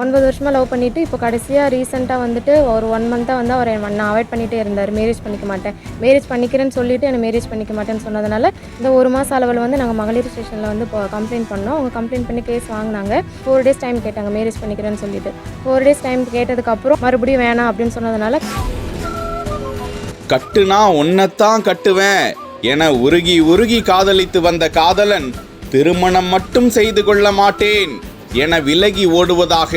9 வருஷமாக லவ் பண்ணிவிட்டு இப்போ கடைசியாக ரீசெண்டாக வந்துட்டு ஒரு 1 மந்த்தாக வந்து அவர் நான் அவாய்ட் பண்ணிகிட்டே இருந்தார். மேரேஜ் பண்ணிக்க மாட்டேன், மேரேஜ் பண்ணிக்கிறேன்னு சொல்லிவிட்டு என்னை மேரேஜ் பண்ணிக்க மாட்டேன்னு சொன்னதுனால இந்த 1 மாத அளவில் வந்து நாங்கள் மகளிர் ஸ்டேஷனில் வந்து இப்போ கம்ப்ளைண்ட் பண்ணோம். அவங்க கம்ப்ளைண்ட் பண்ணி கேஸ் வாங்கினாங்க. 4 days டைம் கேட்டாங்க மேரேஜ் பண்ணிக்கிறேன்னு சொல்லிட்டு. 4 days டைம் கேட்டதுக்கப்புறம் மறுபடியும் வேணாம் அப்படின்னு சொன்னதுனால கட்டுனா உன்னைத்தான் கட்டுவேன் என உருகி உருகி காதலித்து வந்த காதலன் திருமணம் மட்டும் செய்து கொள்ள மாட்டேன் என விலகி ஓடுவதாக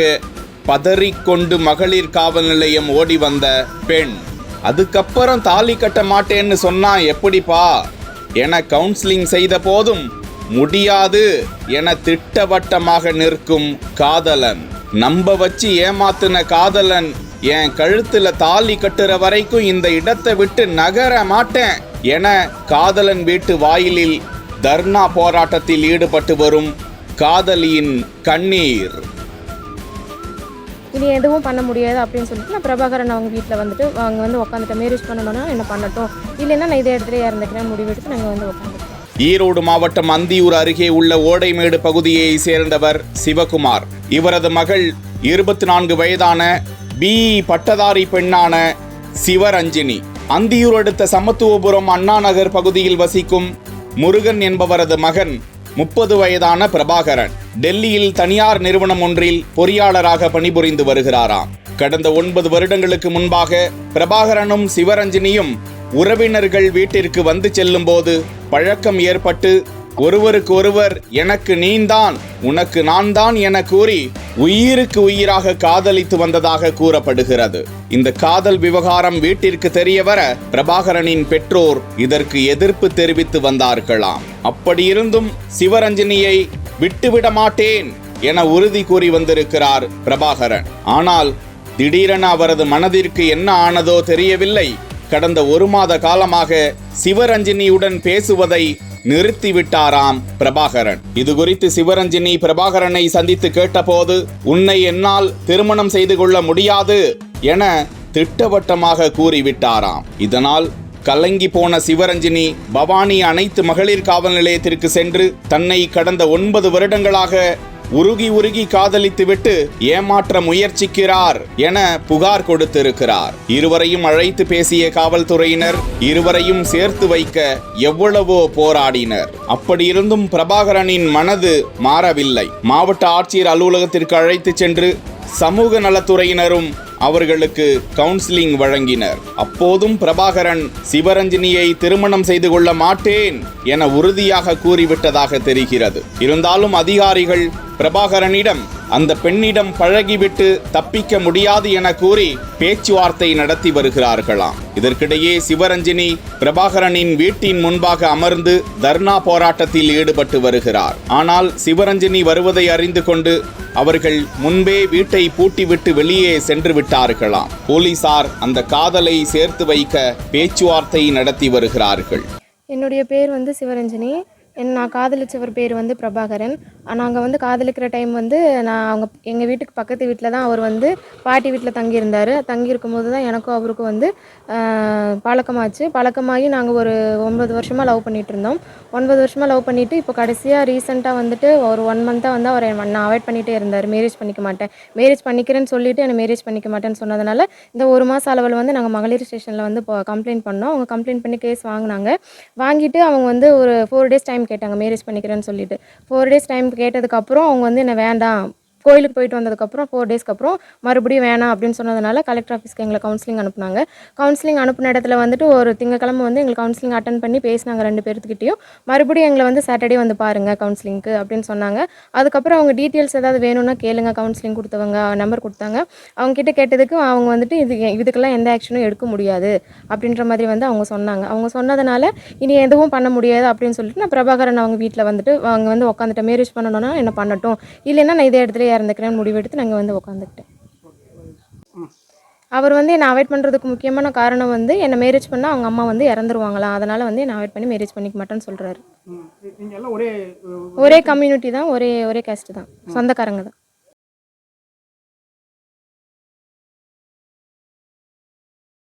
பதறிக்கொண்டு மகளிர் காவல் நிலையம் ஓடி வந்த பெண். அதுக்கப்புறம் தாலி கட்ட மாட்டேன்னு சொன்னா எப்படிப்பா என கவுன்சிலிங் செய்த போதும் முடியாது என திட்டவட்டமாக நிற்கும் காதலன். நம்ப வச்சு ஏமாத்துன காதலன் என் கழுத்துல தாலி கட்டுற வரைக்கும் இந்த இடத்தை விட்டு நகர மாட்டேன் என காதலன் வீட்டு வாயிலில் தர்ணா போராட்டத்தில் ஈடுபட்டு வரும் காதலியின் கண்ணீர். இனி எதுவும் பண்ண முடியாது அப்படின்னு சொல்லிட்டு நான் பிரபாகரன் அவங்க வீட்டில் வந்துட்டு அவங்க வந்து உட்காந்துட்டு மேரேஜ் பண்ணணும்னா என்ன பண்ணட்டும், இல்லைன்னா நான் இதே இடத்துல இறந்துக்கிறேன் முடிவெடுத்து நாங்கள் வந்து உட்காந்துட்டோம். ஈரோடு மாவட்டம் அந்தியூர் அருகே உள்ள ஓடைமேடு பகுதியை சேர்ந்தவர் சிவகுமார். இவரது மகள் 24 வயதான பிஇ பட்டதாரி பெண்ணான சிவரஞ்சினி. அந்தியூர் அடுத்த சமத்துவபுரம் அண்ணா நகர் பகுதியில் வசிக்கும் முருகன் என்பவரது மகன் 30 வயதான பிரபாகரன் டெல்லியில் தனியார் நிறுவனம் ஒன்றில் பொறியாளராக பணிபுரிந்து வருகிறாராம். கடந்த 9 வருடங்களுக்கு முன்பாக பிரபாகரனும் சிவரஞ்சினியும் உறவினர்கள் வீட்டிற்கு வந்து செல்லும் போது பழக்கம் ஏற்பட்டு ஒருவருக்கு ஒருவர் எனக்கு நீந்தான் உனக்கு நான் தான் என கூறி உயிருக்கு உயிராக காதலித்து வந்ததாக கூறப்படுகிறது. இந்த காதல் விவகாரம் வீட்டிற்கு தெரியவர பிரபாகரனின் பெற்றோர் இதற்கு எதிர்ப்பு தெரிவித்து வந்தார்களாம். அப்படியிருந்தும் சிவரஞ்சினியை விட்டுவிட மாட்டேன் என உறுதி கூறி வந்திருக்கிறார் பிரபாகரன். ஆனால் திடீரென அவரது மனதிற்கு என்ன ஆனதோ தெரியவில்லை. கடந்த 1 மாத காலமாக சிவரஞ்சினியுடன் பேசுவதை நிறுத்திவிட்டாராம் பிரபாகரன். இது குறித்து சிவரஞ்சினி பிரபாகரனை சந்தித்து கேட்டபோது உன்னை என்னால் திருமணம் செய்து கொள்ள முடியாது என திட்டவட்டமாக கூறிவிட்டாராம். இதனால் கலங்கி போன சிவரஞ்சினி பவானி அனைத்து மகளிர் காவல் நிலையத்திற்கு சென்று தன்னை கடந்த 9 வருடங்களாக உருகி உருகி காதலித்துவிட்டு ஏமாற்ற முயற்சிக்கிறார் என புகார் கொடுத்திருக்கிறார். இருவரையும் அழைத்து பேசிய காவல்துறையினர் இருவரையும் சேர்த்து வைக்க எவ்வளவோ போராடினர். அப்படியிருந்தும் பிரபாகரனின் மனது மாறவில்லை. மாவட்ட ஆட்சியர் அலுவலகத்திற்கு அழைத்து சென்று சமூக நலத்துறையினரும் அவர்களுக்கு கவுன்சிலிங் வழங்கினர். அப்போதும் பிரபாகரன் சிவரஞ்சினியை திருமணம் செய்து கொள்ள மாட்டேன் என உறுதியாக கூறிவிட்டதாக தெரிகிறது. இருந்தாலும் அதிகாரிகள் பிரபாகரனிடம் அந்த பெண்ணிடம் பழகிவிட்டு தப்பிக்க முடியாது என கூறி பேச்சுவார்த்தை நடத்தி வருகிறார்களாம். இதற்கிடையே சிவரஞ்சினி பிரபாகரனின் வீட்டின் முன்பாக அமர்ந்து தர்ணா போராட்டத்தில் ஈடுபட்டு வருகிறார். ஆனால் சிவரஞ்சினி வருவதை அறிந்து கொண்டு அவர்கள் முன்பே வீட்டை பூட்டிவிட்டு வெளியே சென்று விட்டார்களாம். போலீசார் அந்த காதலை சேர்த்து வைக்க பேச்சுவார்த்தை நடத்தி வருகிறார்கள். என்னுடைய பேர் வந்து சிவரஞ்சினி. நான் காதலிச்சவர் பேர் வந்து பிரபாகரன். நாங்கள் வந்து காதலிக்கிற டைம் வந்து எங்கள் வீட்டுக்கு பக்கத்து வீட்டில் தான் அவர் வந்து பாட்டி வீட்டில் தங்கியிருந்தார். தங்கியிருக்கும் போது தான் எனக்கும் அவருக்கும் வந்து பழக்கமாச்சு. பழக்கமாகி நாங்கள் ஒரு 9 வருஷமாக லவ் பண்ணிகிட்டு இருந்தோம். 9 வருஷமாக லவ் பண்ணிவிட்டு இப்போ கடைசியாக ரீசெண்டாக வந்துட்டு ஒரு 1 மந்த்தாக வந்து அவர் நான் அவாய்ட் பண்ணிகிட்டே இருந்தார். மேரேஜ் பண்ணிக்க மாட்டேன், மேரேஜ் பண்ணிக்கிறேன்னு சொல்லிவிட்டு என்னை மேரேஜ் பண்ணிக்க மாட்டேன்னு சொன்னதுனால இந்த 1 மாத அளவில் வந்து நாங்கள் மகளிர் ஸ்டேஷனில் வந்து இப்போ கம்ப்ளைண்ட் பண்ணோம். அவங்க கம்ப்ளைண்ட் பண்ணி கேஸ் வாங்கினாங்க. வாங்கிட்டு அவங்க வந்து ஒரு 4 days டைம் கேட்டாங்க மேரேஜ் பண்ணிக்கிறேன்னு சொல்லிட்டு. 4 days டைம் கேட்டதுக்கப்புறம் அவங்க வந்து என்ன வேண்டாம், கோயிலுக்கு போயிட்டு வந்ததுக்கப்புறம் 4 daysக்கு அப்புறம் மறுபடியும் வேணாம் அப்படின்னு சொன்னதுனால கலெக்டர் ஆஃபீஸ்க்கு எங்களை கவுன்சிலிங் அனுப்புனாங்க. கவுன்சிலிங் அனுப்பின இடத்துல வந்துட்டு ஒரு திங்கக்கிழமை வந்து எங்களுக்கு கவுன்சிலிங் அட்டன் பண்ணி பேசினாங்க 2 பேர்த்துக்கிட்டையும். மறுபடியும் எங்களை வந்து சாட்டர்டே வந்து பாருங்கள் கவுன்சிலிங்க்கு அப்படின்னு சொன்னாங்க. அதுக்கப்புறம் அவங்க டீட்டெயில்ஸ் ஏதாவது வேணும்னா கேளுங்க, கவுன்சிலிங் கொடுத்தவங்க நம்பர் கொடுத்தாங்க. அவங்ககிட்ட கேட்டதுக்கு அவங்க வந்துட்டு இதுக்கெல்லாம் எந்த ஆக்ஷனும் எடுக்க முடியாது அப்படின்ற மாதிரி வந்து அவங்க சொன்னாங்க. அவங்க சொன்னதுனால இனி எதுவும் பண்ண முடியாது அப்படின்னு சொல்லிட்டு நான் பிரபாகரன் அவங்க வீட்டில் வந்துட்டு அவங்க வந்து உட்காந்துட்டு மேரேஜ் பண்ணணும்னா என்ன பண்ணட்டும், இல்லைன்னா நான் இதே இடத்துல இறந்துக்கிறேன் முடிவெடுத்து நாங்கள் வந்து உட்காந்துக்கிட்டேன். அவர் வந்து என்னை அவாய்ட் பண்ணுறதுக்கு முக்கியமான காரணம் வந்து என்னை மேரேஜ் பண்ணால் அவங்க அம்மா வந்து இறந்துருவாங்களாம். அதனால் வந்து என்னை அவாய்ட் பண்ணி மேரேஜ் பண்ணிக்க மாட்டேன்னு சொல்கிறாரு. ஒரே கம்யூனிட்டி தான், ஒரே கேஸ்ட் தான், சொந்தக்காரங்க தான்.